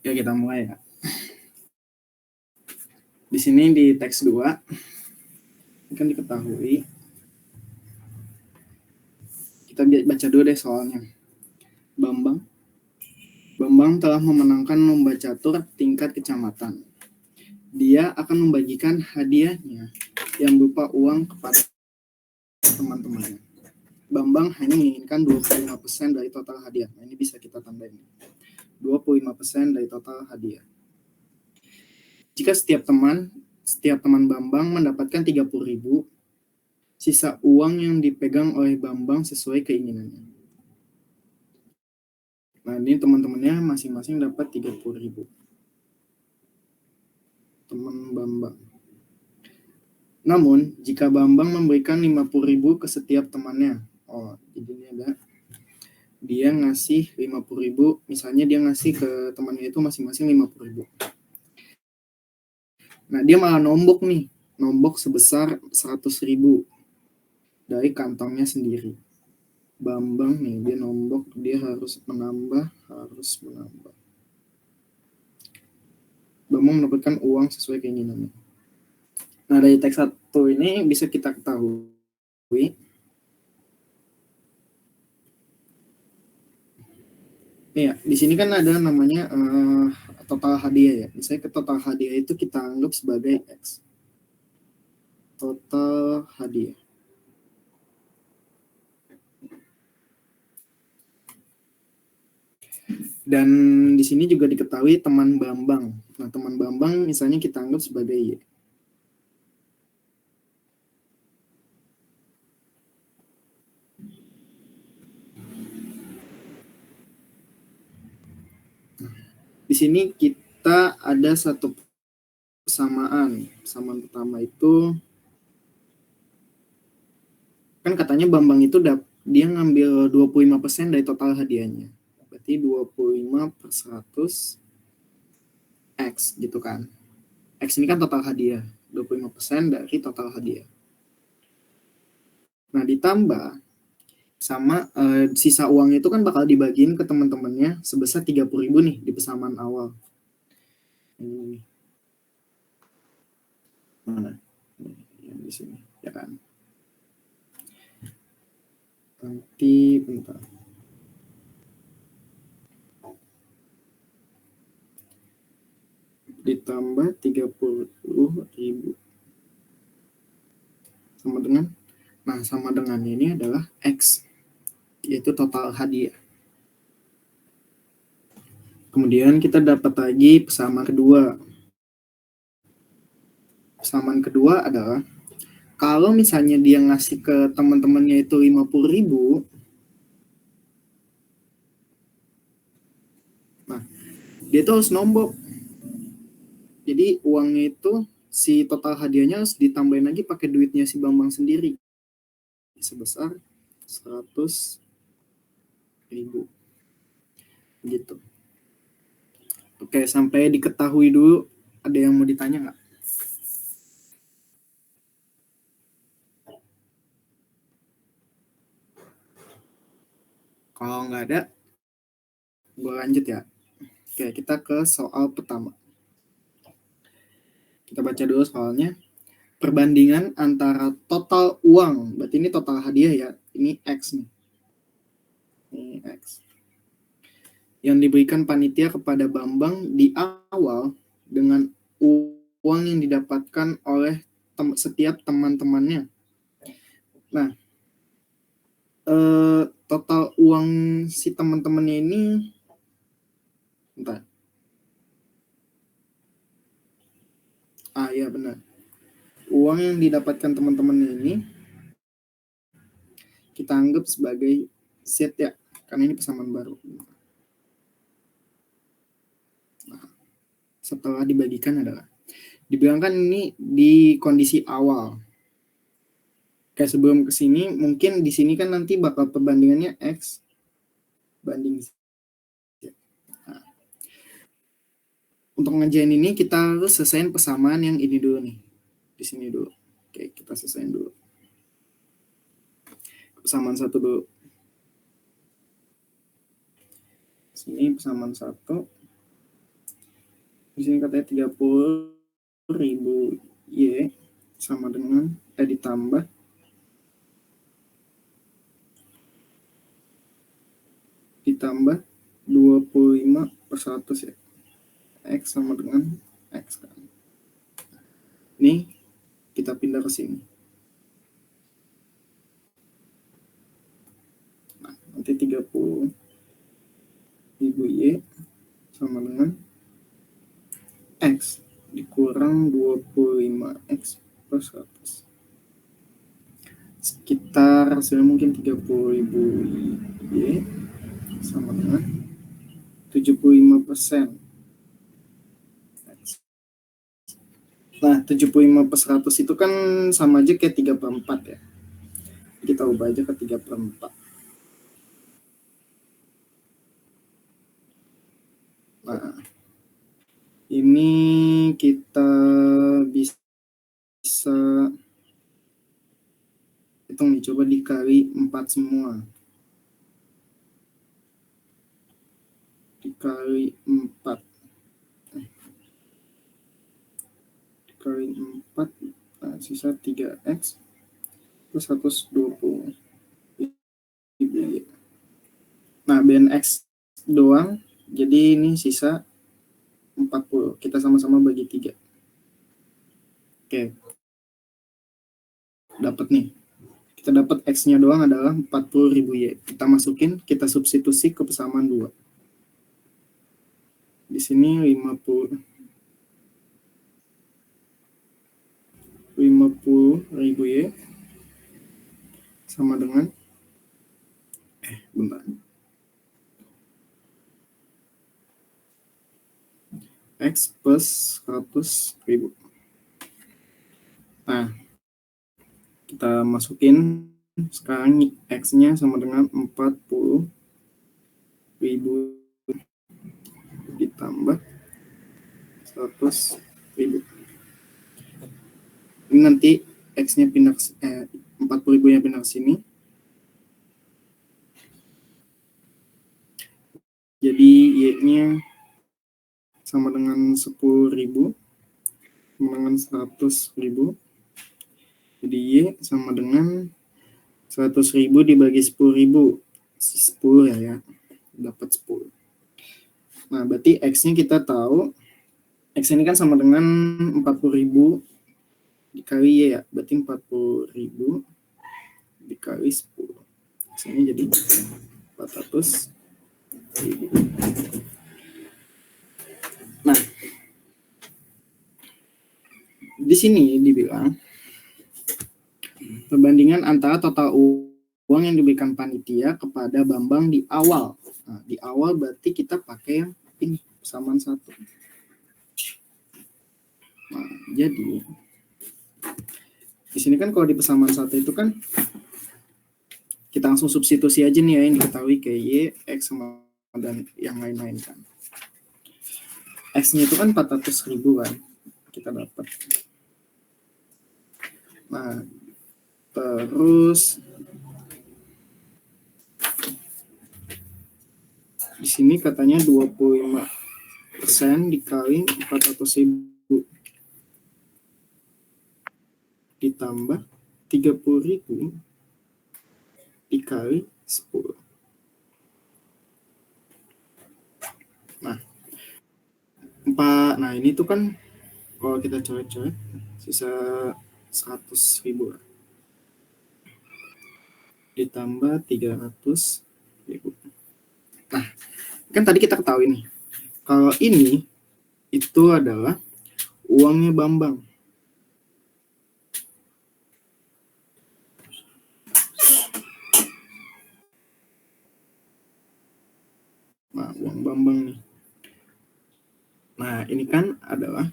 Ya, kita mulai ya. Di sini di teks 2 kan diketahui. Kita baca dulu deh soalnya. Bambang telah memenangkan lomba catur tingkat kecamatan. Dia akan membagikan hadiahnya yang berupa uang kepada teman-temannya. Bambang hanya menginginkan 25% dari total hadiah. Nah, ini bisa kita tambahin. 25% dari total hadiah. Jika setiap teman Bambang mendapatkan 30.000, sisa uang yang dipegang oleh Bambang sesuai keinginannya. Nah, ini teman-temannya masing-masing dapat 30.000. Teman Bambang. Namun, jika Bambang memberikan 50.000 ke setiap temannya, jadi ini ada, dia ngasih 50.000, misalnya dia ngasih ke temannya itu masing-masing 50.000. Nah, dia malah nombok sebesar 100.000 dari kantongnya sendiri. Bambang nih, dia nombok, dia harus menambah. Bambang mendapatkan uang sesuai keinginannya. Nah, dari teks 1 ini bisa kita ketahui ya, di sini kan ada namanya total hadiah ya. Misalnya total hadiah itu kita anggap sebagai X. Total hadiah. Dan di sini juga diketahui teman Bambang. Nah, teman Bambang misalnya kita anggap sebagai Y. Di sini kita ada satu persamaan. Persamaan pertama itu kan katanya Bambang itu dia ngambil 25% dari total hadiahnya. Berarti 25/100 X gitu kan. X ini kan total hadiah. 25% dari total hadiah. Nah, ditambah sama sisa uangnya itu kan bakal dibagiin ke teman-temannya sebesar 30.000 nih di persamaan awal. Ini mana? Yang di sini, ya kan? Nanti bentar. Ditambah 30.000 sama dengan, sama dengan ini adalah X, yaitu total hadiah. Kemudian kita dapat lagi persamaan kedua. Persamaan kedua adalah kalau misalnya dia ngasih ke teman-temannya itu 50.000, nah dia tuh harus nombok. Jadi uangnya itu, si total hadiahnya harus ditambahin lagi pakai duitnya si Bambang sendiri sebesar 100.000 gitu. Oke, sampai diketahui dulu. Ada yang mau ditanya nggak? Kalau nggak ada, gue lanjut ya. Oke, kita ke soal pertama. Kita baca dulu soalnya. Perbandingan antara total uang, berarti ini total hadiah ya, ini X nih. Ini X. Yang diberikan panitia kepada Bambang di awal dengan uang yang didapatkan oleh setiap teman-temannya. Nah, total uang si teman-temannya ini, bentar. Iya benar. Uang yang didapatkan teman-temannya ini kita anggap sebagai Z ya, karena ini persamaan baru. Nah, setelah dibagikan adalah dibilangkan ini di kondisi awal. Kayak sebelum ke sini, mungkin di sini kan nanti bakal perbandingannya X banding Z. Nah, untuk ngerjain ini kita harus selesaiin persamaan yang ini dulu nih. Di sini dulu. Oke, kita selesaiin dulu. Persamaan 1 dulu. Sini persamaan 1. Di sini katanya 30.000 Y sama dengan ditambah 25/100 ya. X sama dengan X kan. Ini kita pindah ke sini. Nah, nanti 30.000 Y sama dengan X dikurang 25x/100. Sekitar hasilnya mungkin 30.000 Y sama dengan 75%. Nah, 75/100 itu kan sama aja kayak 3/4 ya. Kita ubah aja ke 3/4. Nah, ini kita bisa hitung nih, coba dikali 4 semua. Dikali 4. Dikali 4, nah, sisa 3x plus 120. Nah, BNX doang, jadi ini sisa 40. Kita sama-sama bagi 3. Oke. Dapat nih. Kita dapat X-nya doang adalah 40.000 Y. Kita masukin, kita substitusi ke persamaan 2. Di sini 50.000 Y sama dengan bentar. X plus 100.000. Nah, kita masukin sekarang X-nya sama dengan 40.000 ditambah 100.000. Ini nanti X-nya pindah 40.000-nya pindah ke sini. Jadi Y-nya sama dengan 10.000 sama dengan 100.000. Jadi Y sama dengan 100.000 dibagi 10.000. 10 ya. Dapat 10. Nah, berarti X-nya kita tahu. X ini kan sama dengan 40.000 dikali Y ya. Berarti 40.000 dikali 10. X-nya jadi 400.000. Nah, di sini dibilang perbandingan antara total uang yang diberikan panitia kepada Bambang di awal. Nah, di awal berarti kita pakai yang ini, persamaan 1. Nah, jadi di sini kan kalau di persamaan 1 itu kan kita langsung substitusi aja nih ya, yang diketahui kayak Y, X sama dan yang lain-lain kan. X-nya itu kan 400.000 kan kita dapat. Nah, terus di sini katanya 25% dikali 400.000 ditambah 30.000 dikali 10. Nah, ini tuh kan kalau kita coret-coret sisa 100.000 ditambah 300.000. Nah, kan tadi kita ketahui nih, kalau ini itu adalah uangnya Bambang. Nah, uang Bambang nih. Nah, ini kan adalah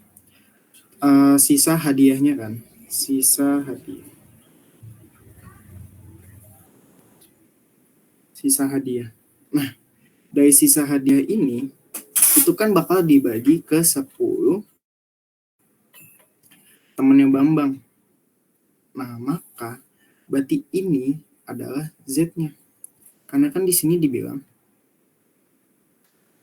sisa hadiahnya kan. Sisa hadiah. Sisa hadiah. Nah, dari sisa hadiah ini, itu kan bakal dibagi ke 10 temannya Bambang. Nah, maka berarti ini adalah Z-nya. Karena kan di sini dibilang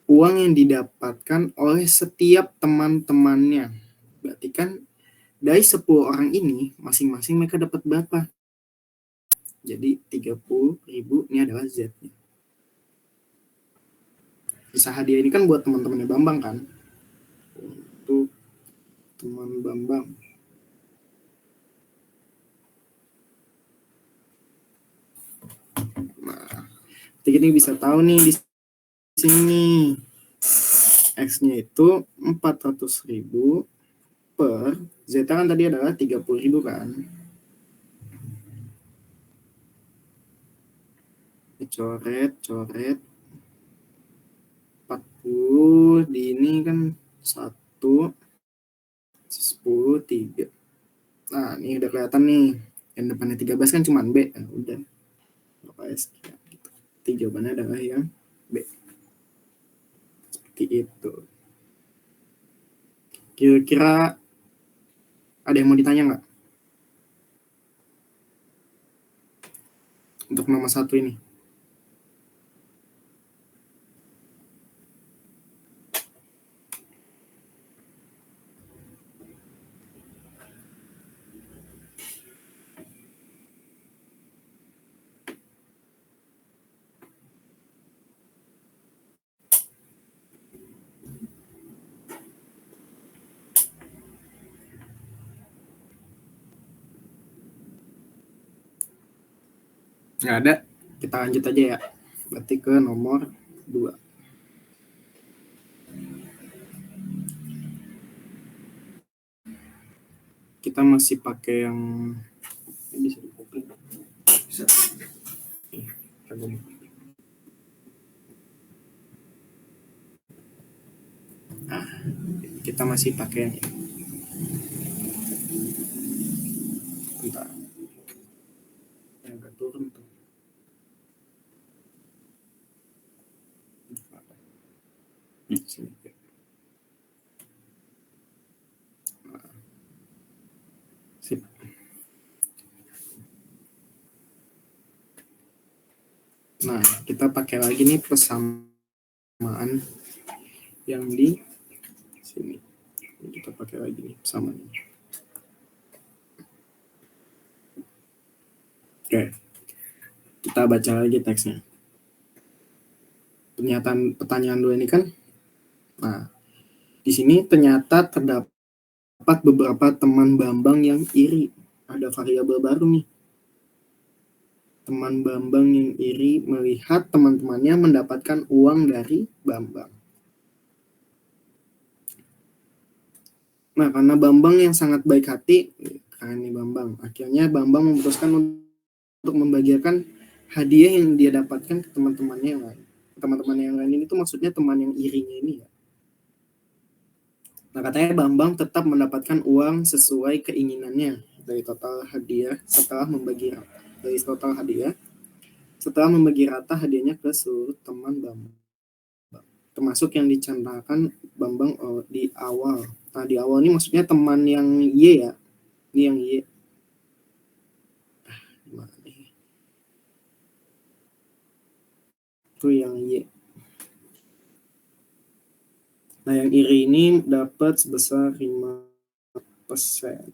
uang yang didapatkan oleh setiap teman-temannya. Berarti kan dari 10 orang ini, masing-masing mereka dapat berapa? Jadi 30.000 ini adalah Z-nya. Sisa hadiah ini kan buat teman-temannya Bambang kan? Untuk teman Bambang. Nah, kita bisa tahu nih di sini X-nya itu 400.000 per Z kan tadi adalah 30.000 kan. Coret 40 di ini kan 1 10 3. Nah, ini udah kelihatan nih. Yang depannya 13 kan cuma B. Nah, udah. Sekian gitu. Jadi jawabannya adalah yang B. Seperti itu. Kira-kira ada yang mau ditanya nggak? Untuk nomor 1 ini. Nggak ada, kita lanjut aja ya. Berarti ke nomor 2. Kita masih pakai yang ini bisa di-copy. Bisa. Nah, kita masih pakai yang ini. Bentar. Yang agak turun tuh. Sini. Sip. Nah, kita pakai lagi nih persamaan yang di sini. Kita pakai lagi nih persamaan. Oke. Kita baca lagi teksnya. Pernyataan pertanyaan 2 ini kan. Nah, di sini ternyata terdapat beberapa teman Bambang yang iri. Ada variabel baru nih. Teman Bambang yang iri melihat teman-temannya mendapatkan uang dari Bambang. Nah, karena Bambang yang sangat baik hati, karena ini Bambang, akhirnya Bambang memutuskan untuk membagikan hadiah yang dia dapatkan ke teman-temannya yang lain. Teman-teman yang lain ini tuh maksudnya teman yang irinya ini ya. Nah, katanya Bambang tetap mendapatkan uang sesuai keinginannya dari total hadiah setelah membagi rata hadiahnya ke seluruh teman Bambang, termasuk yang dicandakan Bambang di awal. Nah, di awal ini maksudnya teman yang Y ya. Ini yang Y. Itu yang Y. Nah, yang iri ini dapat sebesar 5%.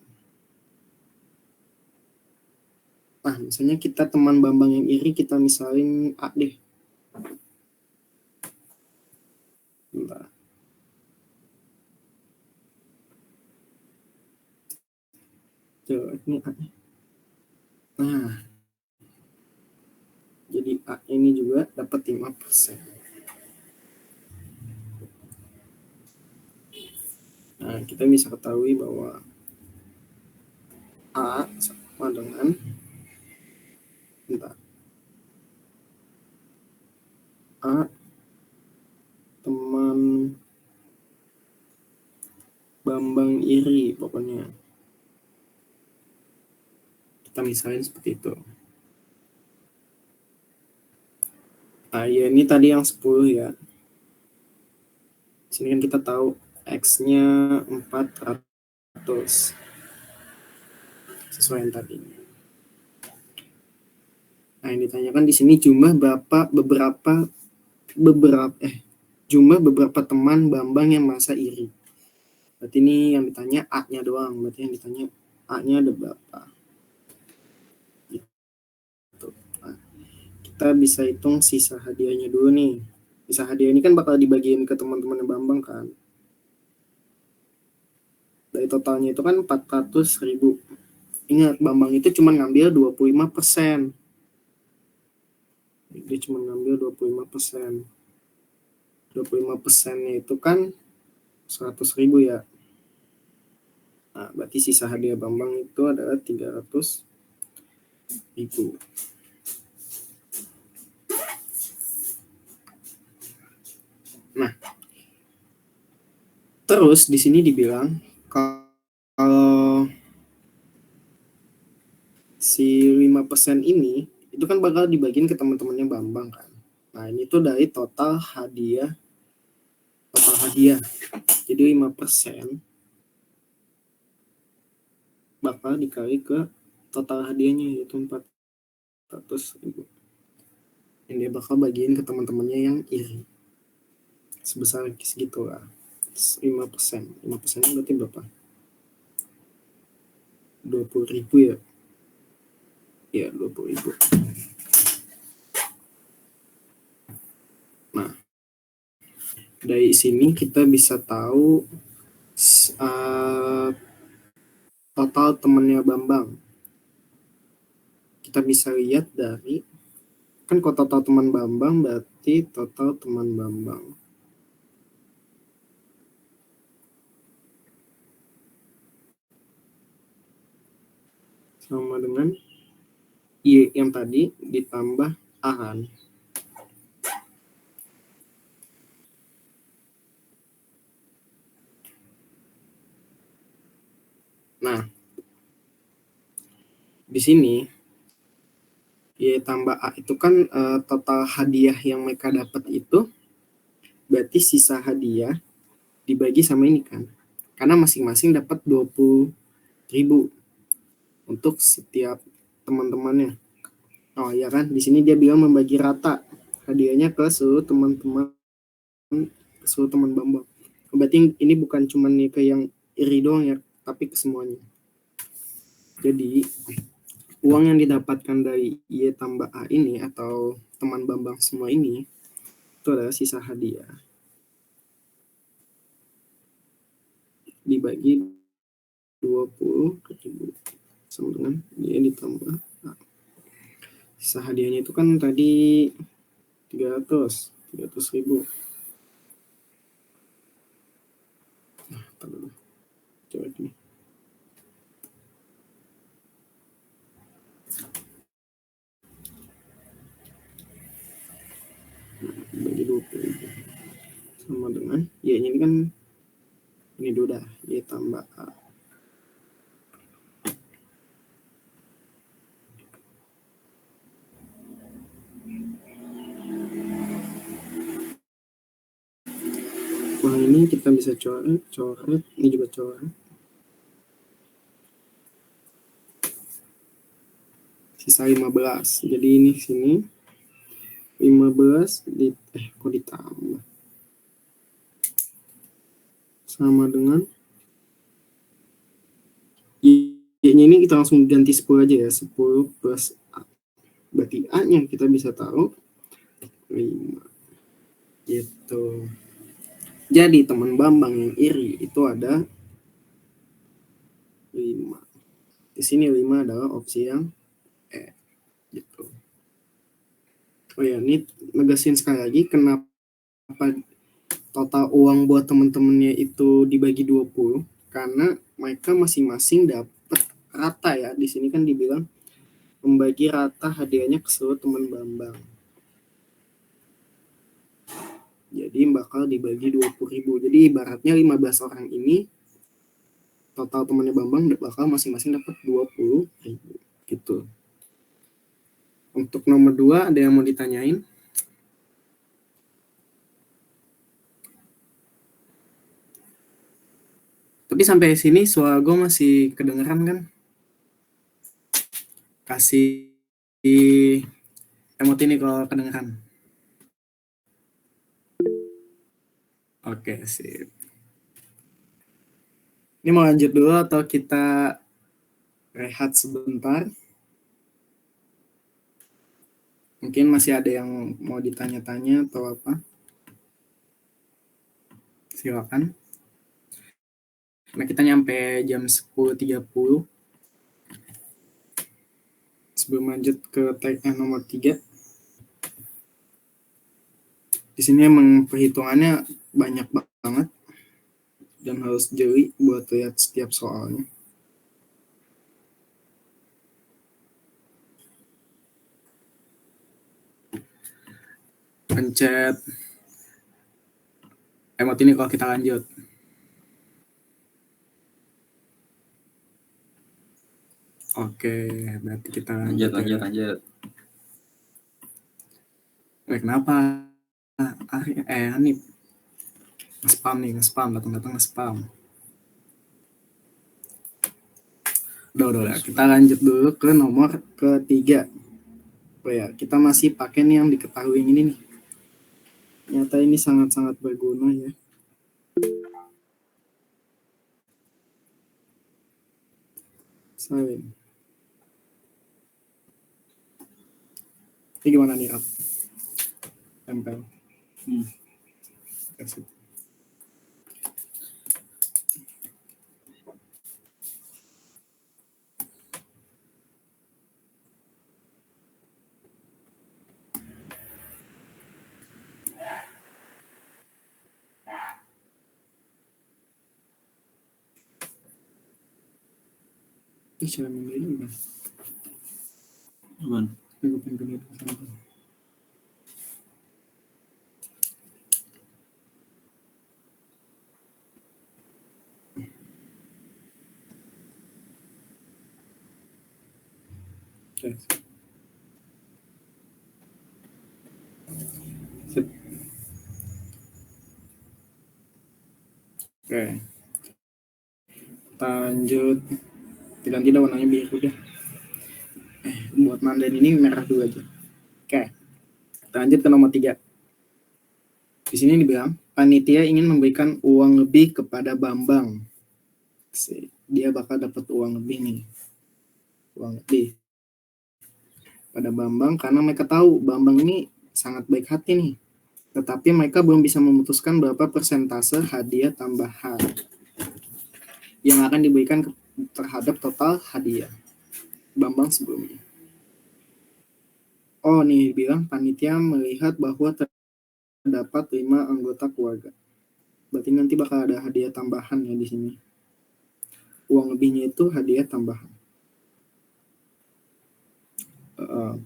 Nah, misalnya kita teman Bambang yang iri, kita misalin A deh. Bentar. Coba, ini A. Nah, jadi A ini juga dapat 5%. Nah, kita bisa ketahui bahwa A sama dengan A teman Bambang iri pokoknya. Kita misalin seperti itu. Nah, ya ini tadi yang 10 ya. Sini kan kita tahu X-nya 400. Sesuai yang tadi. Nah, yang ditanyakan di sini jumlah beberapa jumlah beberapa teman Bambang yang merasa iri. Berarti ini yang ditanya A-nya doang. Berarti yang ditanya A-nya ada berapa. Gitu. Nah, kita bisa hitung sisa hadiahnya dulu nih. Sisa hadiah ini kan bakal dibagiin ke teman-teman Bambang kan. Dari totalnya itu kan 400.000. Ingat, Bambang itu cuma ngambil 25%. Dia cuma ngambil 25%. 25%-nya itu kan 100.000 ya. Nah, berarti sisa hadiah Bambang itu adalah 300.000. Nah, terus di sini dibilang kalau si 5% ini itu kan bakal dibagiin ke teman-temannya Bambang kan. Nah, ini tuh dari total hadiah. Jadi 5% bakal dikali ke total hadiahnya, yaitu 400.000. Yang dia bakal bagiin ke teman-temannya yang iri. Sebesar segitu lah. 5%. 5% berarti berapa? 20.000 ya? Ya, 20.000. Nah, dari sini kita bisa tahu total temannya Bambang. Kita bisa lihat dari, kan kalau total teman Bambang berarti total teman Bambang. Sama dengan Y yang tadi ditambah A kan. Nah, di sini Y tambah A itu kan total hadiah yang mereka dapat itu, berarti sisa hadiah dibagi sama ini kan. Karena masing-masing dapat 20.000 untuk setiap teman-temannya. Oh ya kan, di sini dia bilang membagi rata hadiahnya ke seluruh teman-teman, seluruh teman Bambang. Berarti ini bukan cuma nih ke yang iri doang ya, tapi ke semuanya. Jadi uang yang didapatkan dari Y tambah A ini atau teman Bambang semua ini itu adalah sisa hadiah dibagi 20.000 sama dengan Y ditambah A. Sisa hadiahnya itu kan tadi 300.000. Nah, coba ini. Bagi 20.000 sama dengan Y ini kan ini dulu dah, Y tambah A. Uang ini kita bisa coret, ini juga coret. Sisa 15. Jadi ini sini 15 kok ditambah. Sama dengan Y-nya ini kita langsung ganti 10 aja ya. 10 plus A. Berarti A-nya kita bisa tahu 5. Gitu. Jadi teman Bambang yang iri itu ada 5. Di sini 5 adalah opsi yang E. Gitu. Oh ya, ini negasin sekali lagi kenapa total uang buat teman-temannya itu dibagi 20, karena mereka masing-masing dapat rata ya. Di sini kan dibilang membagi rata hadiahnya ke seluruh teman Bambang. Jadi bakal dibagi 20.000. Jadi ibaratnya 15 orang ini total temannya Bambang bakal masing-masing dapat 20.000 gitu. Untuk nomor 2 ada yang mau ditanyain? Tapi sampai sini suara gue masih kedengeran kan? Kasih emot ini kalau kedengeran. Oke, sip. Ini mau lanjut dulu atau kita rehat sebentar? Mungkin masih ada yang mau ditanya-tanya atau apa? Silakan. Nah, kita nyampe jam 10.30. Sebelum lanjut ke tag nomor 3. Di sini emang perhitungannya banyak banget dan harus jeli buat lihat setiap soalnya. Pencet emot ini kalau kita lanjut. Oke, berarti kita lanjut. Lanjut. Kenapa? Hanif nge-spam, datang nge-spam. Udah. Kita lanjut dulu ke nomor ketiga. Oh ya, kita masih pakai nih yang diketahui ini nih. Ternyata ini sangat-sangat berguna ya. Salim. Ini gimana nih, Rap? Tempel. Kasih. Ini cara memilih kan? Aman. Aku pengen okay. Sip. Oke. Kita lanjut. Tidak warnanya biru deh. Buat mandan ini merah dulu aja. Oke. Kita lanjut ke nomor 3. Di sini dibilang, panitia ingin memberikan uang lebih kepada Bambang. Dia bakal dapat uang lebih nih. Uang lebih pada Bambang karena mereka tahu Bambang ini sangat baik hati nih. Tetapi mereka belum bisa memutuskan berapa persentase hadiah tambahan yang akan diberikan terhadap total hadiah Bambang sebelumnya. Oh nih bilang panitia melihat bahwa terdapat 5 anggota keluarga. Berarti nanti bakal ada hadiah tambahan ya di sini. Uang lebihnya itu hadiah tambahan.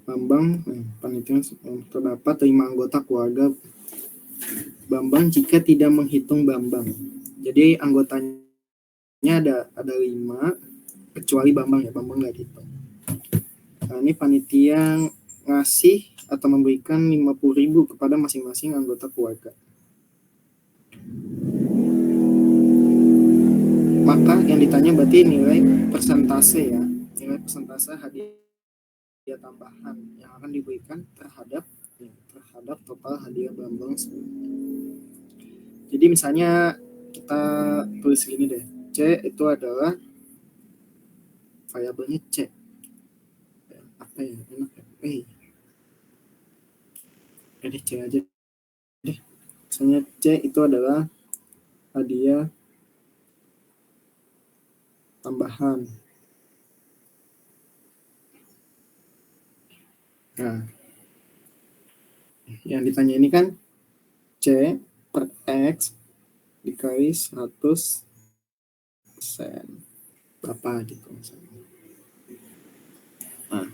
Bambang, panitia terdapat 5 anggota keluarga Bambang jika tidak menghitung Bambang. Jadi anggotanya ada 5 kecuali Bambang ya, Bambang nggak dihitung. Nah, ini panitia ngasih atau memberikan 50.000 kepada masing-masing anggota keluarga. Maka yang ditanya berarti nilai persentase ya, nilai persentase hadiah tambahan yang akan diberikan terhadap total hadiah Bambang. Jadi misalnya kita tulis gini deh, C itu adalah variabelnya C. Apa ya? Enak ya? Jadi C aja deh. Misalnya C itu adalah hadiah tambahan. Nah, yang ditanya ini kan C per X dikali 100% berapa gitu misalnya. Nah,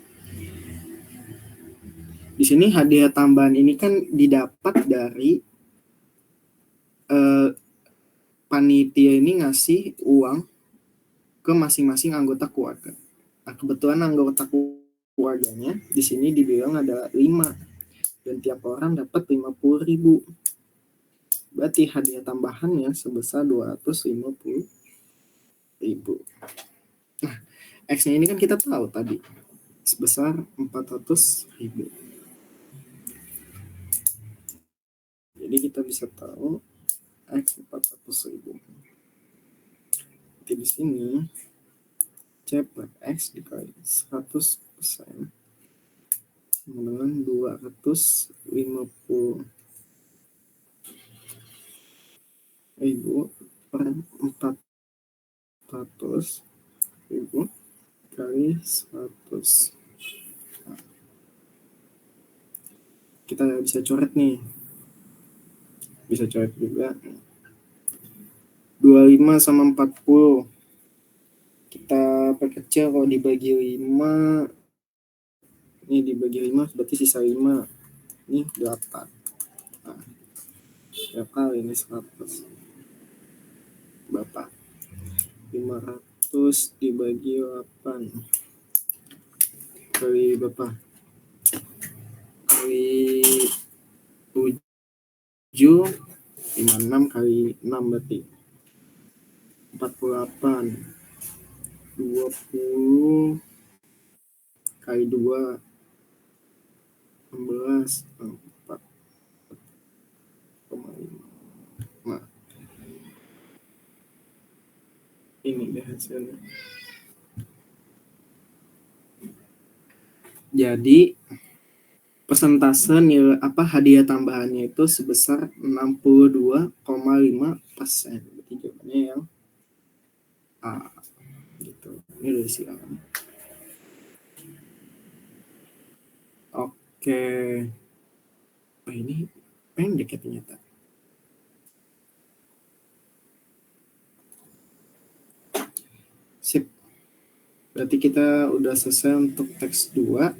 di sini hadiah tambahan ini kan didapat dari panitia ini ngasih uang ke masing-masing anggota keluarga. Nah, kebetulan anggota keluarganya di sini dibilang ada 5 dan tiap orang dapat 50.000. Berarti hadiah tambahannya sebesar 250.000. Nah, X-nya ini kan kita tahu tadi sebesar 400.000. Jadi kita bisa tahu X 400.000. Jadi di sini C per X dikali 100% dengan 250.000 per 400.000 kali 100. Nah, kita bisa coret nih. Bisa coret juga. 25 sama 40. Kita perkecil, kalau dibagi 5. Ini dibagi 5 berarti sisa 5. Ini 8. Nah, ya kali ini 100. Berapa? 500 dibagi 8. Kali berapa? Kali 7. 56 kali 6 berarti 48. 20 kali 2 16. 4,5. Nah, ini deh hasilnya. Jadi persentase nilai hadiah tambahannya itu sebesar 62,5%. Berarti jawabannya yang A. Gitu. Ini udah disiapkan. Oke. Ini pendek ya ternyata. Sip. Berarti kita udah selesai untuk teks 2.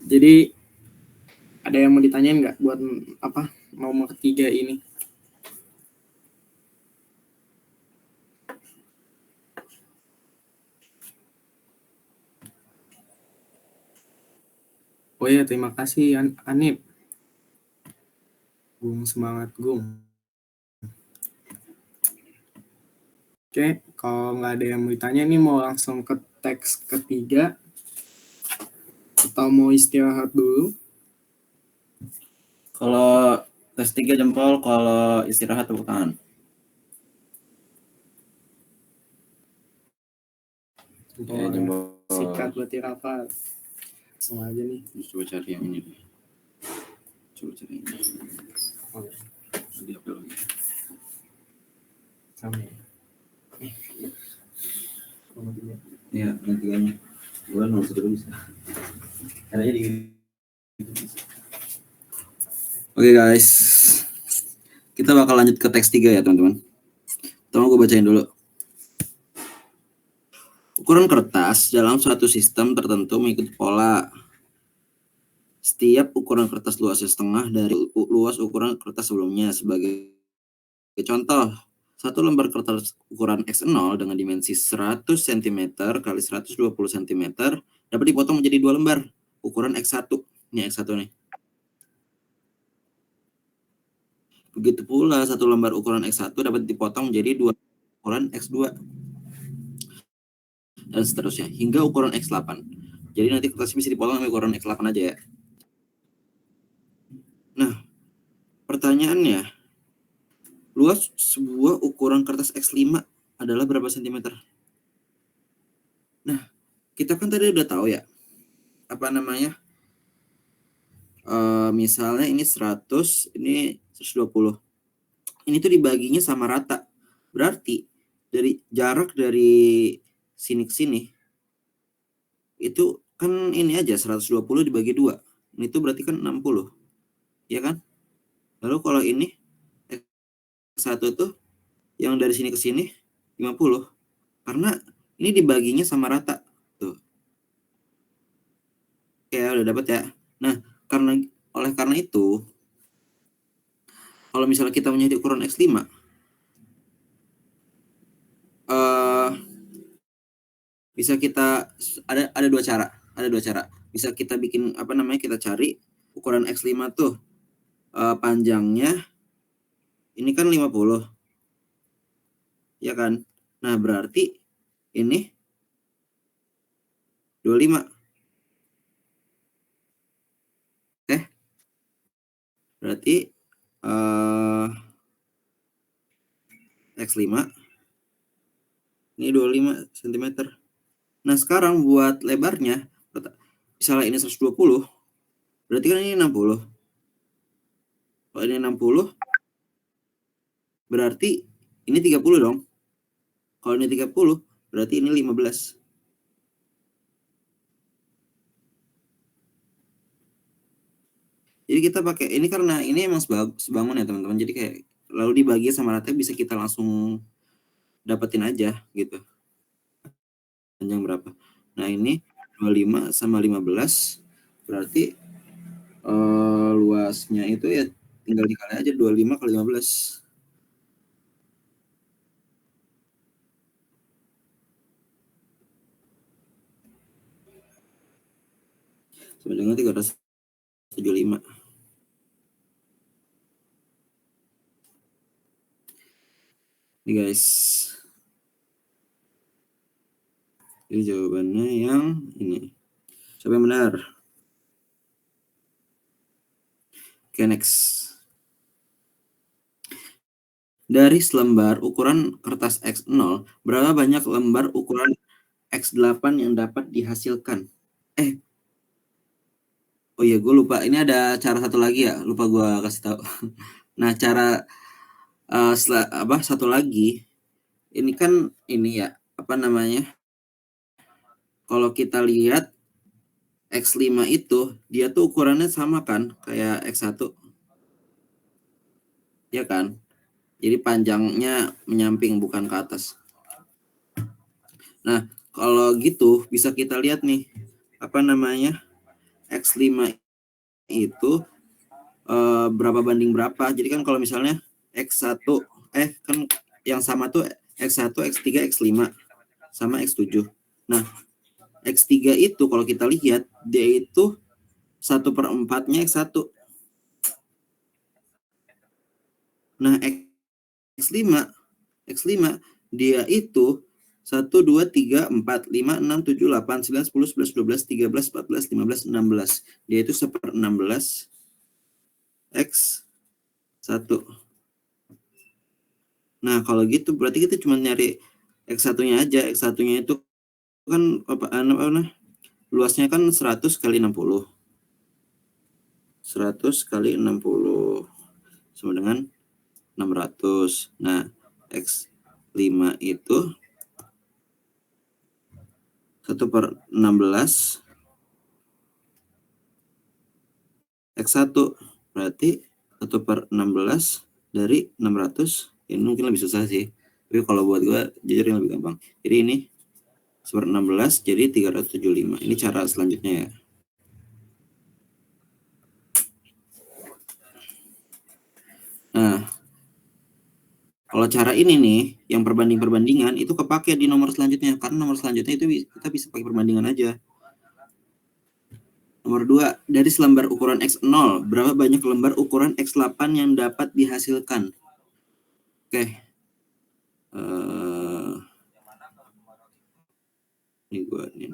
Jadi ada yang mau ditanyain nggak buat nomor 3 ini? Oh ya, terima kasih Anip. Gung, semangat Gung. Oke, kalau nggak ada yang mau ditanya nih, mau langsung ke teks ketiga atau mau istirahat dulu? Kalau teks 3 jempol, kalau istirahat tepuk tangan. Jempol. Jempol. Sikat berarti Rafa. Langsung aja nih. Coba cari yang ini. Coba cari ini. Oh. Di apa lagi? Sama. Iya, yang tiganya. Gue nomor 1 bisa. Caranya di. Oke guys, kita bakal lanjut ke teks 3 ya teman-teman. Tolong gue bacain dulu. Ukuran kertas dalam suatu sistem tertentu mengikuti pola. Setiap ukuran kertas luasnya setengah dari luas ukuran kertas sebelumnya. Sebagai contoh, satu lembar kertas ukuran X0 dengan dimensi 100 cm kali 120 cm dapat dipotong menjadi 2 lembar ukuran X1. Ini X1 nih. Begitu pula satu lembar ukuran X1 dapat dipotong menjadi 2 ukuran X2. Dan seterusnya hingga ukuran X8. Jadi nanti kertas bisa dipotong sampai ukuran X8 aja ya. Nah, pertanyaannya, luas sebuah ukuran kertas X5 adalah berapa sentimeter? Nah, kita kan tadi udah tahu ya, misalnya ini 100, ini 120. Ini tuh dibaginya sama rata. Berarti dari jarak dari sini ke sini itu kan ini aja 120 dibagi 2. Ini tuh berarti kan 60. Ya kan? Lalu kalau ini X1 tuh yang dari sini ke sini 50. Karena ini dibaginya sama rata. Tuh. Ya udah dapat ya. Nah, karena itu kalau misalnya kita menjadi ukuran X5 bisa kita ada dua cara. Bisa kita bikin kita cari ukuran X5 tuh panjangnya ini kan 50. Ya kan? Nah, berarti ini 25. Berarti X5 ini 25 cm. Nah, sekarang buat lebarnya, misalnya ini 120, berarti kan ini 60. Kalau ini 60, berarti ini 30 dong. Kalau ini 30, berarti ini 15. Jadi kita pakai ini karena ini emang sebangun ya teman-teman. Jadi kayak lalu dibagi sama rata bisa kita langsung dapetin aja gitu. Panjang berapa. Nah, ini 25 sama 15 berarti luasnya itu ya tinggal dikali aja 25 kali 15. Sama dengan 375. Ini guys. Ini jawabannya yang ini. Siapa yang benar? Oke, next. Dari selembar ukuran kertas X0, berapa banyak lembar ukuran X8 yang dapat dihasilkan? Oh iya, gue lupa. Ini ada cara satu lagi ya, lupa gue kasih tahu. Nah, cara satu lagi, ini kan ini ya, apa namanya? Kalau kita lihat X5 itu, dia tuh ukurannya sama kan, kayak X1, ya kan? Jadi panjangnya menyamping bukan ke atas. Nah, kalau gitu bisa kita lihat nih, apa namanya? X5 itu berapa banding berapa. Jadi kan kalau misalnya X1 kan yang sama tuh X1, X3, X5 sama X7. Nah, X3 itu kalau kita lihat dia itu 1/4-nya X1. Nah, X5 dia itu 1, 2, 3, 4, 5, 6, 7, 8, 9, 10, 11, 12, 13, 14, 15, 16. Dia itu 1/16 X1. Nah, kalau gitu berarti kita cuma nyari X1-nya aja. X1-nya itu kan luasnya kan 100 kali 60. 100 kali 60 sama dengan 600. Nah, X5 itu 1/16 X1. Berarti 1/16 dari 600. Ini mungkin lebih susah sih. Tapi kalau buat gue jujur yang lebih gampang. Jadi ini 1/16 jadi 375. Ini cara selanjutnya ya. Nah, kalau cara ini nih, yang perbandingan itu kepake di nomor selanjutnya. Karena nomor selanjutnya itu kita bisa pakai perbandingan aja. Nomor 2, dari selembar ukuran X0, berapa banyak lembar ukuran X8 yang dapat dihasilkan? Oke. Ini gue ini.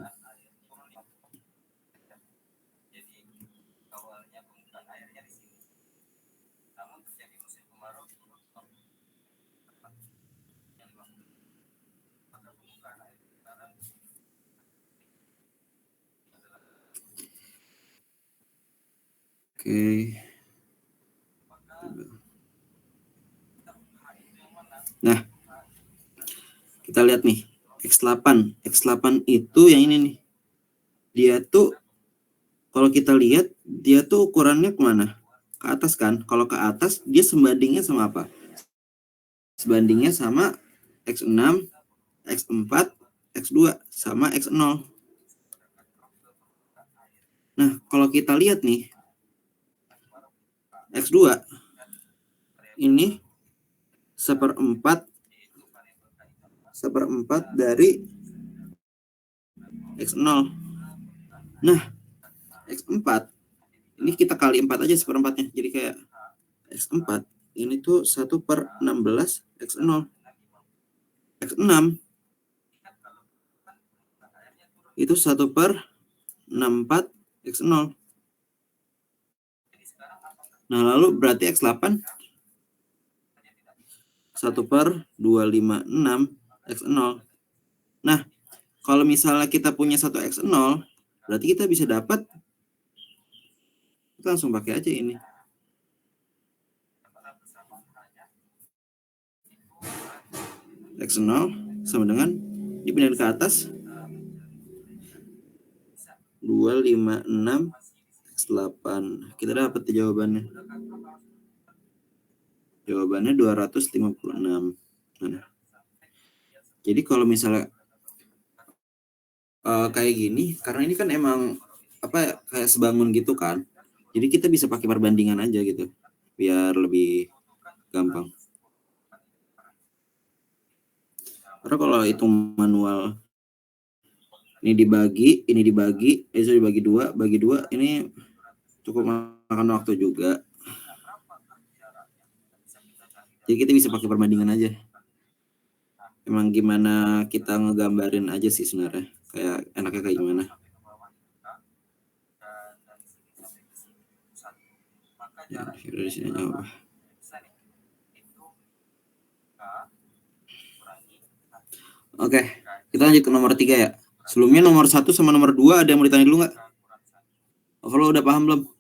Oke. Nah, kita lihat nih, X8. X8 itu yang ini nih. Dia tuh, kalau kita lihat, dia tuh ukurannya kemana? Ke atas kan? Kalau ke atas, dia sebandingnya sama apa? Sebandingnya sama X6, X4, X2, sama X0. Nah, kalau kita lihat nih, X2 ini 1/4 dari X0. Nah, X4 ini kita kali 4 aja 1/4-nya. Jadi kayak X4 ini tuh 1/16 X0. X6 itu 1/64 X0. Nah, lalu berarti X8 1/256 X0. Nah, kalau misalnya kita punya 1 X0, berarti kita bisa dapat, kita langsung pakai aja ini. X0 sama dengan, dipindahin ke atas, 256 X8. Kita dapat jawabannya. Jawabannya 256. Nah, jadi kalau misalnya kayak gini, karena ini kan emang apa kayak sebangun gitu kan. Jadi kita bisa pakai perbandingan aja gitu, biar lebih gampang. Karena kalau hitung manual, ini dibagi, itu dibagi dua, bagi dua, ini cukup makan waktu juga. Jadi kita bisa pakai perbandingan aja. Emang gimana kita ngegambarin aja sih sebenarnya, kayak enaknya kayak gimana. Ya, dari sini aja apa. Oke, kita lanjut ke nomor 3 ya. Sebelumnya nomor 1 sama nomor 2 ada yang mau ditanya dulu nggak? Kalau udah paham belum?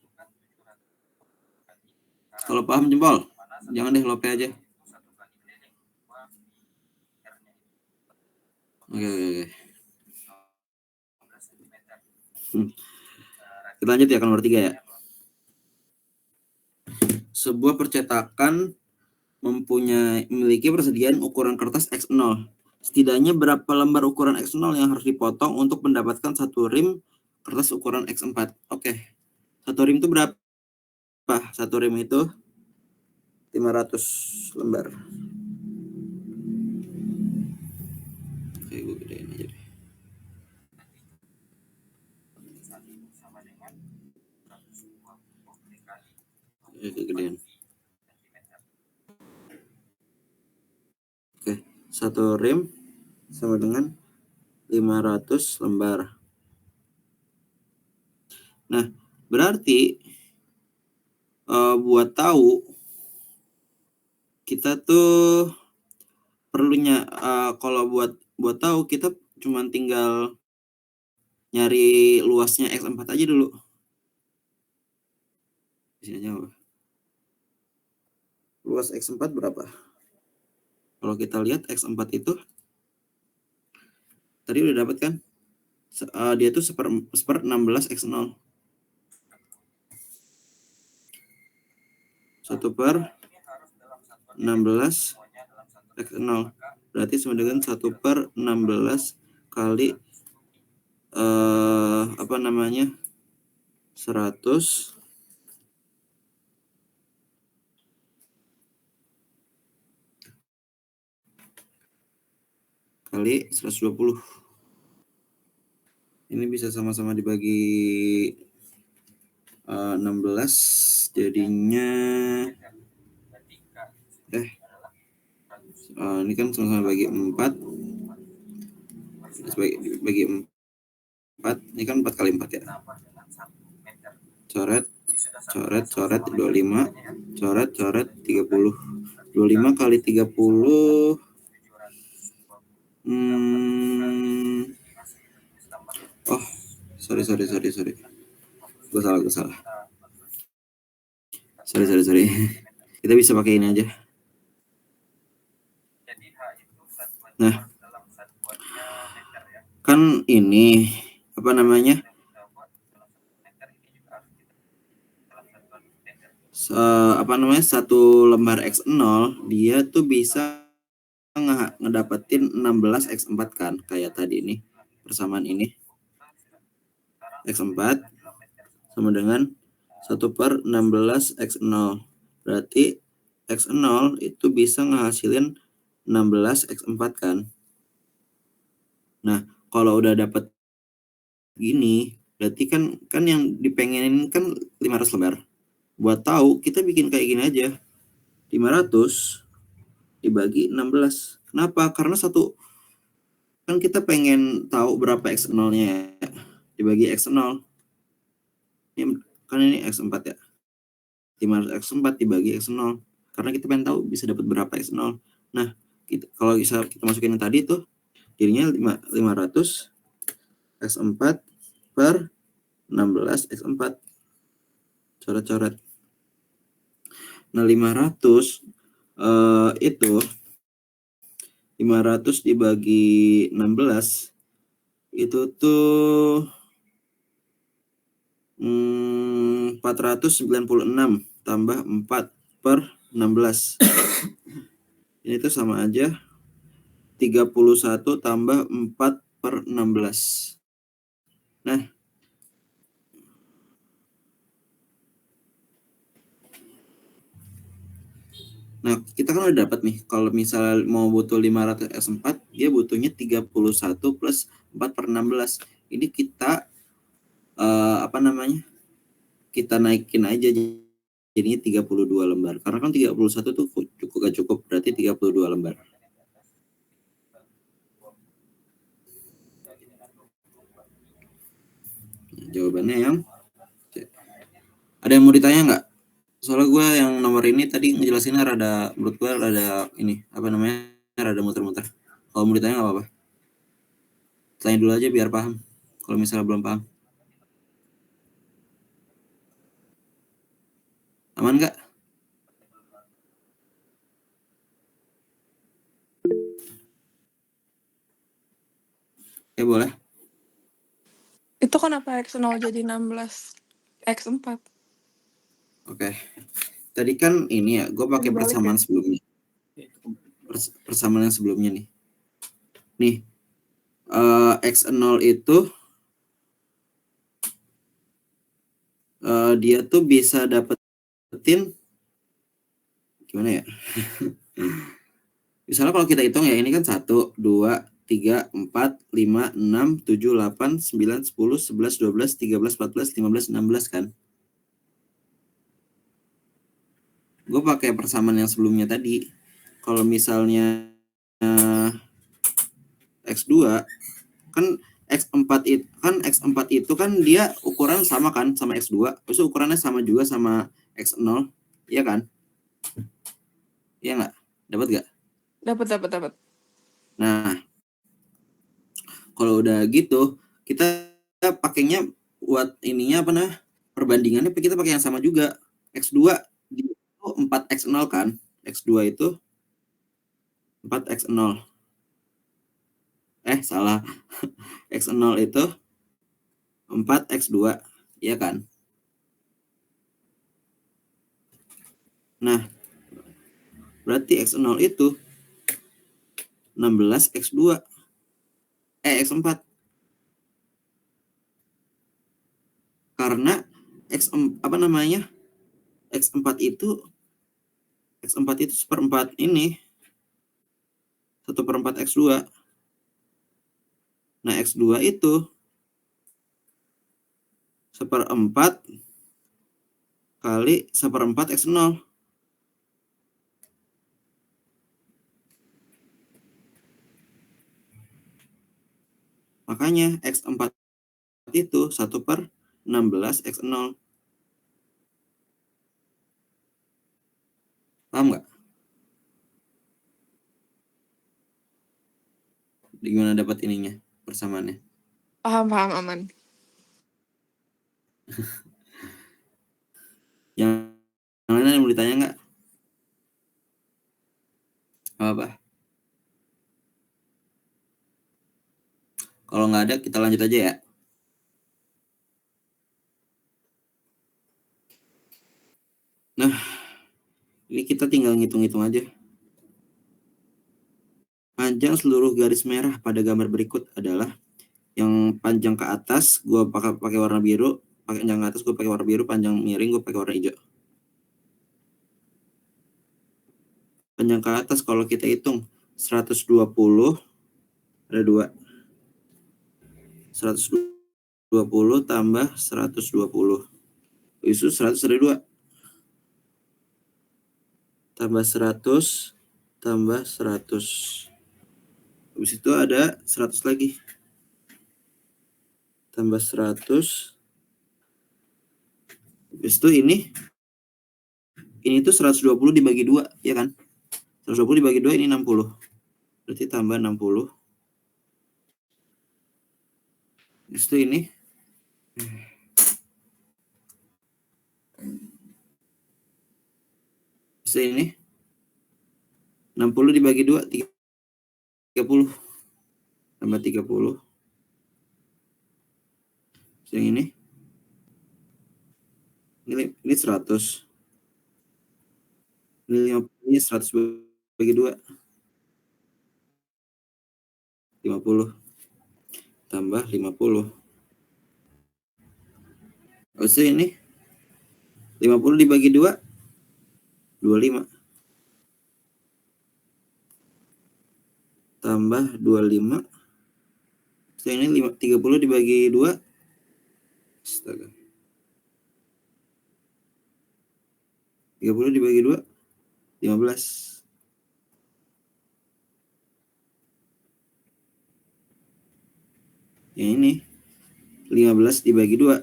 Kalau paham jempol, jangan deh lope aja. Oke. Kita lanjut ya ke nomor 3 ya. Sebuah percetakan memiliki persediaan ukuran kertas X0. Setidaknya berapa lembar ukuran X0 yang harus dipotong untuk mendapatkan satu rim kertas ukuran X4? Oke. Satu rim itu berapa? Satu rim itu 500 lembar. Oke, gue gedein aja deh. Kegedean. Oke, satu rim sama dengan 500 lembar. Nah, berarti buat tahu kita tuh perlunya kalau buat tahu kita cuma tinggal nyari luasnya X4 aja dulu. Di sini aja apa? Luas X4 berapa? Kalau kita lihat X4 itu tadi udah dapat kan? Dia tuh 1/16 X0. 1/16 X0. Berarti sama dengan 1/16 kali 100 kali 120. Ini bisa sama-sama dibagi 16, jadinya ini kan sama-sama bagi 4. Bagi 4, ini kan 4 kali 4 ya. Coret 25, coret 30. 25 kali 30. Oh, sorry. Gue salah. Sorry. Kita bisa pakai ini aja. Nah, kan ini apa namanya? Satu lembar X0 dia tuh bisa ngedapetin 16 X4 kan, kayak tadi ini persamaan ini. X4 sama dengan 1/16 X0. Berarti X0 itu bisa ngehasilin 16 X4 kan. Nah, kalau udah dapat gini, berarti kan yang dipengenin kan 500 lembar. Buat tahu, kita bikin kayak gini aja. 500 dibagi 16. Kenapa? Karena kan kita pengen tahu berapa X0-nya ya. Dibagi X0. Ini kan ini X4 ya. 500x4 dibagi x0. Karena kita pengen tahu bisa dapat berapa x0. Nah, kalau kita masukin yang tadi tuh, jadinya 500x4 per 16x4. Coret-coret. Nah, 500 itu 500 dibagi 16 itu tuh 496 tambah 4 per 16. Ini tuh sama aja 31 tambah 4 per 16. Nah, kita kan udah dapat nih, kalau misalnya mau butuh 500x4, dia butuhnya 31 plus 4 per 16. Ini kita, kita naikin aja, jadinya 32 lembar. Karena kan 31 tuh gak cukup, berarti 32 lembar. Nah, jawabannya yang C. Ada yang mau ditanya nggak? Soalnya gue yang nomor ini tadi ngejelasinnya menurut gue rada muter-muter. Kalau mau ditanya nggak apa-apa. Tanya dulu aja biar paham. Kalau misalnya belum paham. Aman nggak? Ya boleh. Itu kenapa X0 jadi 16 X4? Oke. Tadi kan ini ya, gue pakai Dibalik persamaan ya? sebelumnya. Persamaan yang sebelumnya nih. Nih, X0 itu dia tuh bisa dapetin gimana ya? Misalnya kalau kita hitung ya, ini kan 1, 2, 3, 4, 5, 6, 7, 8, 9, 10, 11, 12, 13, 14, 15, 16 kan. Gue pakai persamaan yang sebelumnya tadi. Kalau misalnya X2 kan X4 itu kan dia ukuran sama kan sama X2. Terus ukurannya sama juga sama X0, iya kan? Iya nggak? Dapat nggak? Dapat. Nah, kalau udah gitu, kita pakainya buat ininya perbandingannya kita pakai yang sama juga. X2 itu 4x0 kan? X2 itu 4x0. Salah. X0 itu 4x2, iya kan? Nah, berarti X0 itu 16x2. X4. Karena X4 itu seperempat ini 1/4 X2. Nah, X2 itu 1/4 kali 1/4 X0. Makanya X4 itu 1/16 X0. Paham nggak? Gimana dapat ininya, persamaannya? Paham, aman. Yang lain ada yang mau ditanya nggak? Apa? Kalau nggak ada, kita lanjut aja ya. Nah, ini kita tinggal ngitung-ngitung aja. Panjang seluruh garis merah pada gambar berikut adalah yang panjang ke atas gue pakai warna biru, panjang ke atas gue pakai warna biru, panjang miring gue pakai warna hijau. Panjang ke atas kalau kita hitung 120 ada 2. 120 tambah 120. Itu 100 ada 2. Tambah 100 tambah 100. Habis itu ada 100 lagi. Tambah 100. Habis itu ini ini tuh 120 dibagi 2, ya kan? 120 dibagi 2 ini 60. Berarti tambah 60. Itu ini. Itu ini. 60 dibagi 2, 30. Tambah 30. Yang ini. Ini 100. Ini 100 bagi 2. 50. Tambah 50. Terus ini 50 dibagi 2, 25. Tambah 25. Terus ini 30 dibagi 2. Astaga. 30 dibagi 2, 15. Yang ini 15 dibagi 2.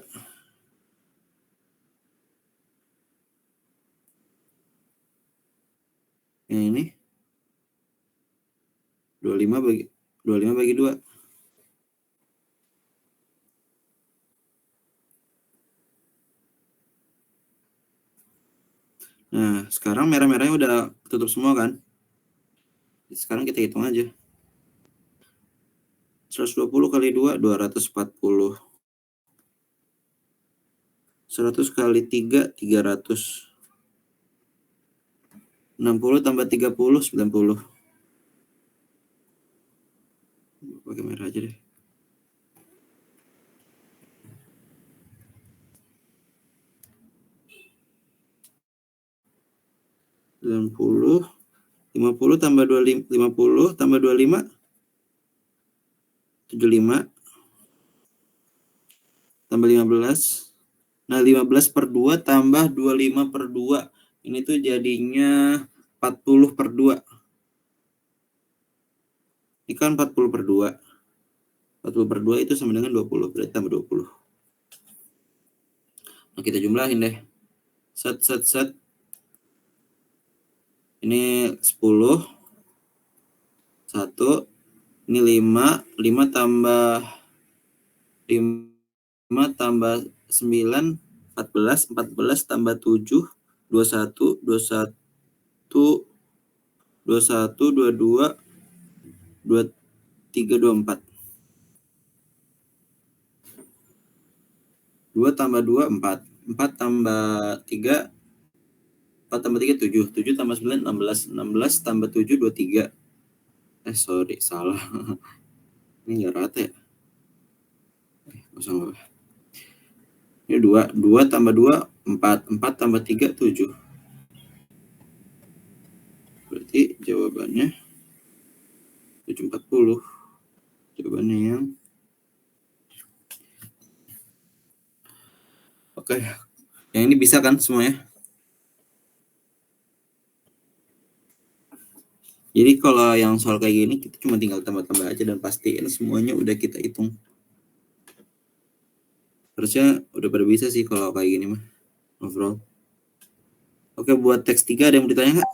Yang ini 25 bagi 2. Nah, sekarang merah-merahnya udah tutup semua kan? Sekarang kita hitung aja. 120 kali 2, 240. 100 kali 3, 300. 60 tambah 30, 90. Pakai merah aja deh. Dan 50 tambah 25, 50 tambah 25, 75. Tambah 15. Nah, 15 per 2 tambah 25 per 2. Ini tuh jadinya 40 per 2. Ini kan 40 per 2. 40 per 2 itu sama dengan 20. Berarti tambah 20. Nah, kita jumlahin deh. Set. Ini 10. 1. Ini 5. 5 tambah 5 tambah 9. 14. 14 tambah 7. 21. 21. 21. 22. 23. 24. 2 tambah 2, 4. 4 tambah 3, 4 tambah 3, 7. 7 tambah 9, 16. 16 tambah 7, 23. Sorry, salah. Ini nggak rata ya? Kosong. Ini 2. 2 tambah 2, 4. 4 tambah 3, 7. Berarti jawabannya 740. Jawabannya yang oke. Yang ini bisa kan semuanya? Jadi kalau yang soal kayak gini kita cuma tinggal tambah-tambah aja dan pastiin semuanya udah kita hitung. Harusnya udah pada bisa sih kalau kayak gini mah. Overall. Oke, buat teks 3 ada yang mau ditanya nggak?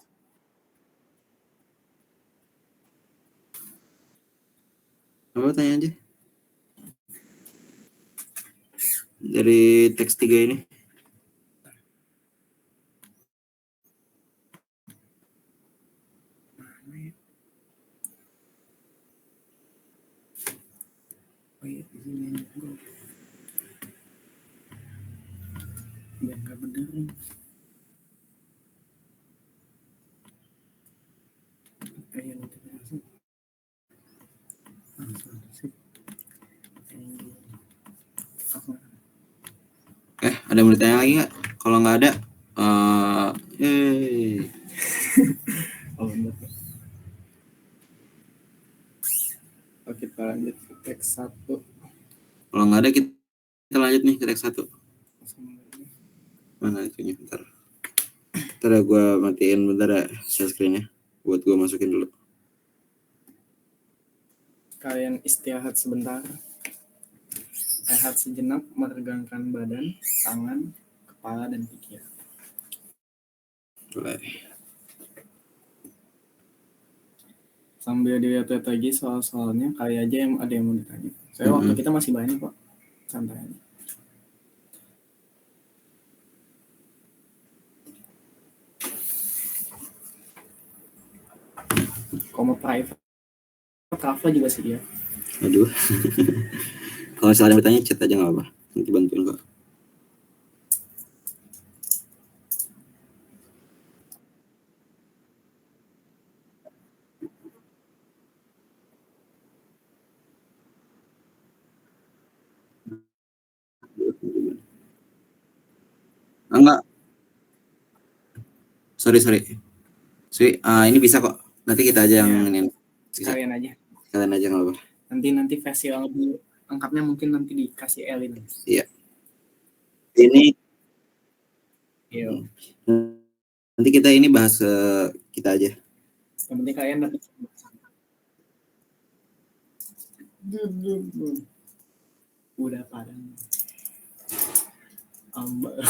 Apa tanya aja. Dari teks 3 ini. Biar nggak bener. Ada yang mau ditanya lagi nggak? Kalau nggak ada, Oh, bener. Oke, kita lanjut ke teks 1. kalau nggak ada kita lanjut nih ke teks 1. Mana itunya? Bentar ya gue matiin bentar ya share screen-nya. Buat gue masukin dulu. Kalian istirahat sebentar. Rehat sejenak, meregangkan badan, tangan, kepala, dan pikiran. Mulai. Sambil dilihat lagi soal-soalnya, kali aja yang ada yang mau ditanya. Soalnya waktu kita masih banyak kok, santai aja. Kalau mau private, Kafla juga sedia. Aduh. Kalau misalnya ada yang bertanya chat aja nggak apa, nanti bantuin kok. Enggak, sorry. Ini bisa kok. Nanti kita aja yang ini. Bisa. Sekalian aja. Kalian aja nggak apa. Nanti versi yang lebih lengkapnya mungkin nanti dikasih Elin. Iya. Ini. Iya. Nanti kita ini bahas kita aja. Yang penting kalian dapat. Udah padang. Ambar.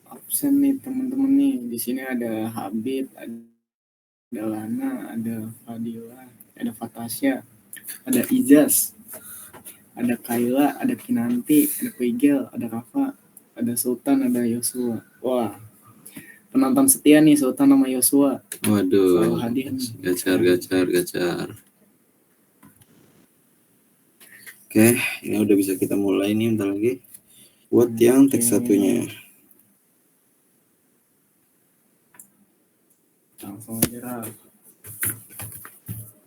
Absen nih teman-teman nih. Di sini ada Habib, ada Lana, ada Fadila, ada Fatasya, ada Izas, ada Kayla, ada Kinanti, ada Pegel, ada Rafa, ada Sultan, ada Yosua. Wah, penonton setia nih Sultan sama Yosua. Waduh. Selalu hadir nih. Gacor. Oke, ini udah bisa kita mulai nih bentar lagi. Buat yang teks satunya. Langsung aja.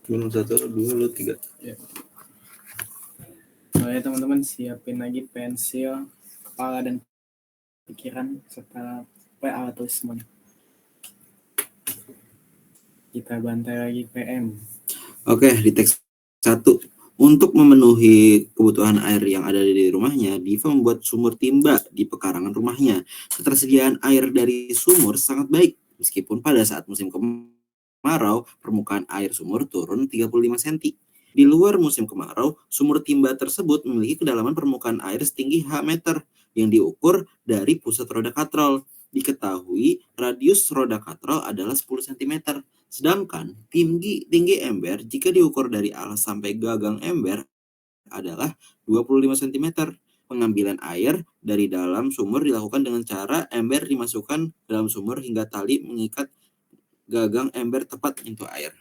Belum 1, 2, 3. Ya. Nah, ya teman-teman siapin lagi pensil, kepala dan pikiran serta alat tulis semuanya. Kita bantai lagi PM. Oke, di teks 1. Untuk memenuhi kebutuhan air yang ada di rumahnya, Diva membuat sumur timba di pekarangan rumahnya. Ketersediaan air dari sumur sangat baik, meskipun pada saat musim kemarau, permukaan air sumur turun 35 cm. Di luar musim kemarau, sumur timba tersebut memiliki kedalaman permukaan air setinggi H meter yang diukur dari pusat roda katrol. Diketahui radius roda katrol adalah 10 cm. Sedangkan tinggi ember jika diukur dari alas sampai gagang ember adalah 25 cm. Pengambilan air dari dalam sumur dilakukan dengan cara ember dimasukkan dalam sumur hingga tali mengikat gagang ember tepat untuk air.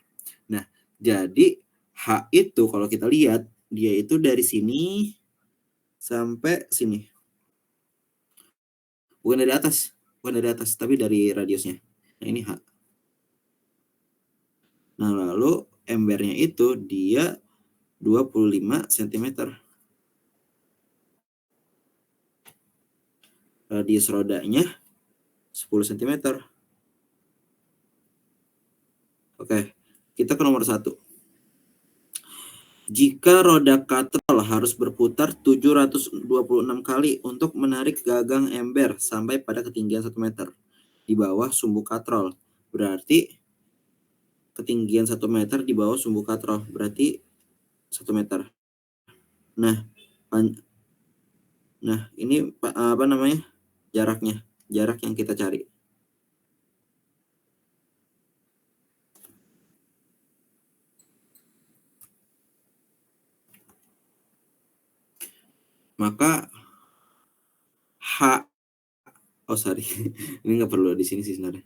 Nah, jadi H itu kalau kita lihat, dia itu dari sini sampai sini. Bukan dari atas, tapi dari radiusnya. Nah, ini H. Nah, lalu embernya itu dia 25 cm. Radius rodanya 10 cm. Oke, kita ke nomor 1. Jika roda katrol harus berputar 726 kali untuk menarik gagang ember sampai pada ketinggian 1 meter di bawah sumbu katrol. Berarti ketinggian 1 meter di bawah sumbu katrol, berarti 1 meter. Nah, ini apa namanya? Jaraknya, jarak yang kita cari. Maka H, oh sorry, ini nggak perlu di sini sih sebenarnya.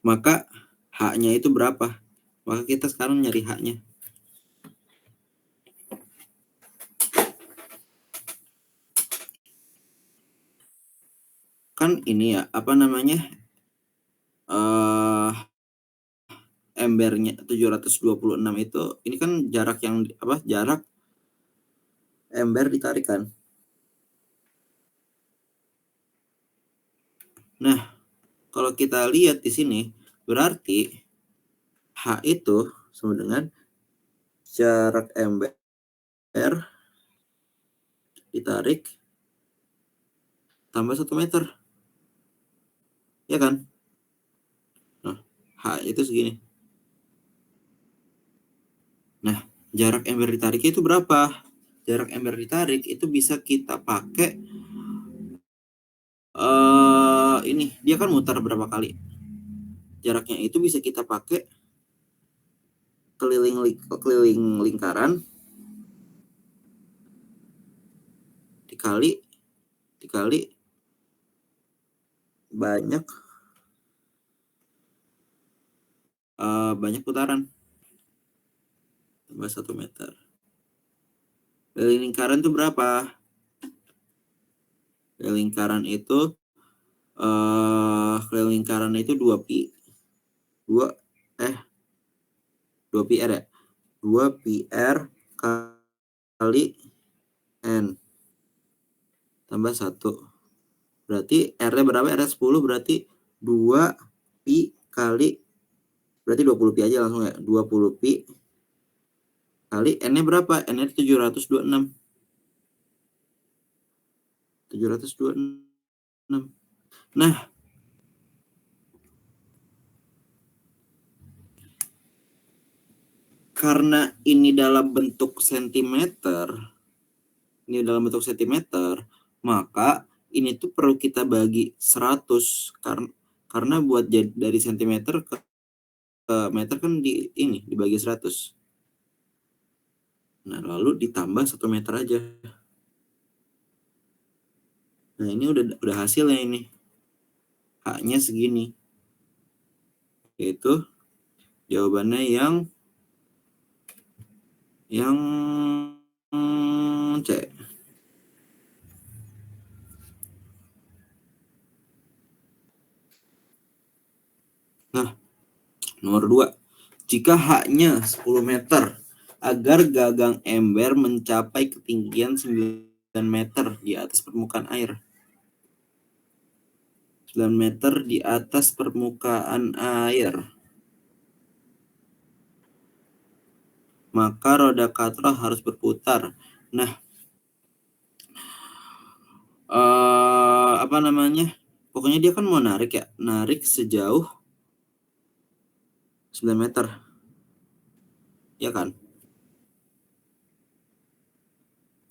Maka H-nya itu berapa? Maka kita sekarang nyari H-nya. Kan ini ya, apa namanya? Embernya 726 itu, ini kan jarak yang apa? Jarak ember ditarik kan. Nah, kalau kita lihat di sini, berarti H itu sama dengan jarak ember ditarik tambah 1 meter. Ya kan? Nah, H itu segini. Nah, jarak ember ditarik itu berapa? Jarak ember ditarik itu bisa kita pakai ini, dia kan muter berapa kali. Jaraknya itu bisa kita pakai keliling lingkaran dikali banyak putaran tambah 1 meter. Keliling lingkaran itu berapa? Keliling lingkaran itu keliling lingkaran itu 2 pi 2 pi r ya, 2 pi r kali n tambah 1. Berarti R-nya berapa? R-nya 10, berarti 2 pi kali, berarti 20 pi aja langsung ya. 20 pi kali N-nya berapa? N-nya 726. 726. Nah, karena ini dalam bentuk sentimeter, maka ini tuh perlu kita bagi 100 karena buat dari sentimeter ke meter kan dibagi 100. Nah, lalu ditambah 1 meter aja. Nah, ini udah hasilnya ini. H-nya segini. Yaitu jawabannya yang C. Nah, nomor 2. Jika H-nya 10 meter, agar gagang ember mencapai ketinggian 9 meter di atas permukaan air. 9 meter di atas permukaan air. Maka roda katrol harus berputar. Nah, apa namanya? Pokoknya dia kan mau narik ya. Narik sejauh 9 meter. Ya kan?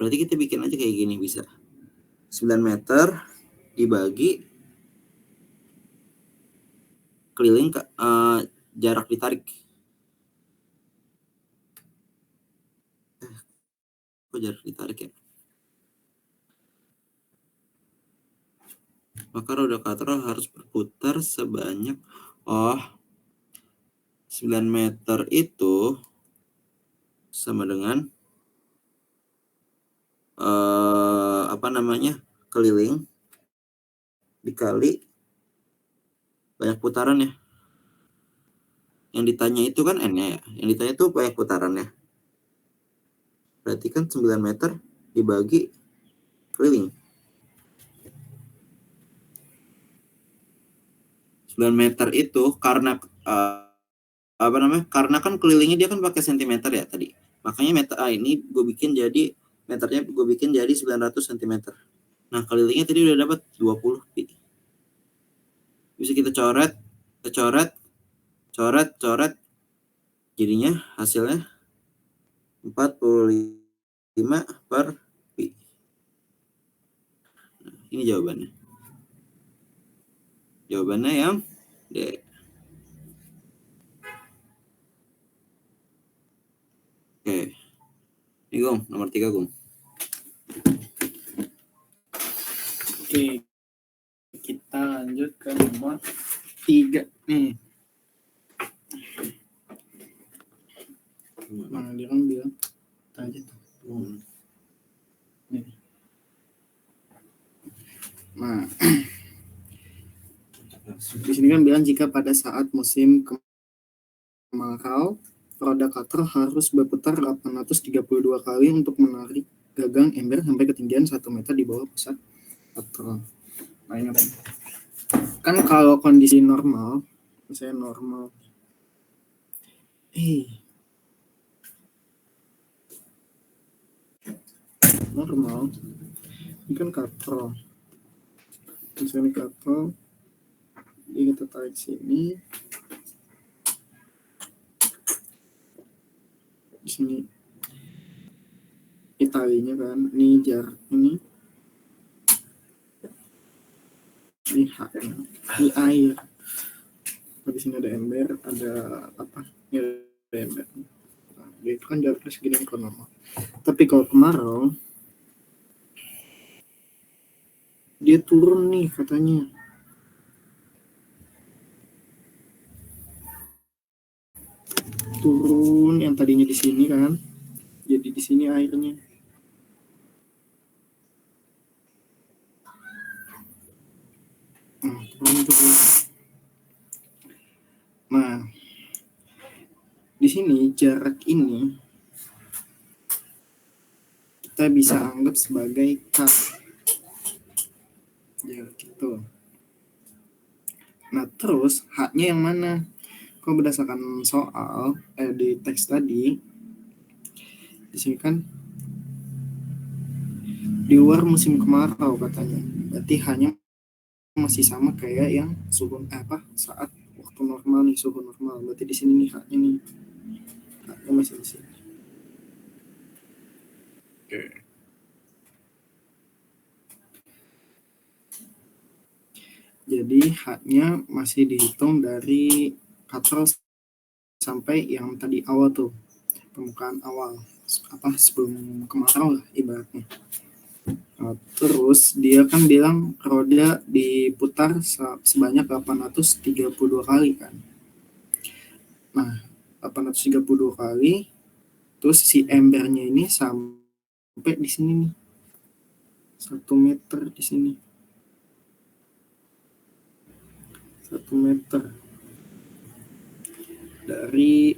Berarti kita bikin aja kayak gini bisa. 9 meter dibagi keliling jarak ditarik. Kok jarak ditarik ya? Maka roda katrol harus berputar sebanyak 9 meter itu sama dengan apa namanya? Keliling dikali banyak putaran ya. Yang ditanya itu kan N-nya ya. Yang ditanya itu banyak putarannya. Berarti kan 9 meter dibagi keliling. 9 meter itu karena apa namanya? Karena kan kelilingnya dia kan pakai sentimeter ya tadi. Makanya meter ini gue bikin jadi meternya gue bikin jadi 900 cm. Nah, kelilingnya tadi udah dapat 20 pi. Bisa kita coret. Jadinya hasilnya 45 per pi. Nah, ini jawabannya. Jawabannya yang D. Oke. Ini Gong, nomor 3 Gong. Oke, kita lanjut ke nomor 3 nih. Nah, dia kan bilang tanya tuh. Nih. Nah, di sini kan bilang jika pada saat musim kemarau, roda cutter harus berputar 832 kali untuk menarik gagang ember sampai ketinggian 1 meter di bawah pusat cutter. Nah, ingat kan kalau kondisi normal, misalnya normal, ini kan cutter. Misalnya cutter, ini kita tarik sini, di sini talinya kan, ini jarak ini haknya, ini air. Di sini ada ember, ada apa? Ini ada ember. Nah, itu kan jaraknya segini kan normal. Tapi kalau kemarau, dia turun nih katanya. Turun yang tadinya di sini kan, jadi di sini airnya. Turun. Nah, di sini jarak ini kita bisa anggap sebagai K. Jarak itu. Nah, terus haknya yang mana? Kalau berdasarkan soal di teks tadi, di sini kan di luar musim kemarau katanya. Berarti hanya masih sama kayak yang suhu saat waktu normal nih, suhu normal. Berarti di sini nih haknya nih. Haknya masih di sini. Oke. Jadi haknya masih dihitung dari cutter sampai yang tadi awal tuh, permukaan awal sebelum kemarau lah ibaratnya. Nah, terus dia kan bilang roda diputar sebanyak 832 kali kan. Nah, 832 kali, terus si embernya ini sampai di sini nih, 1 meter di sini, 1 meter dari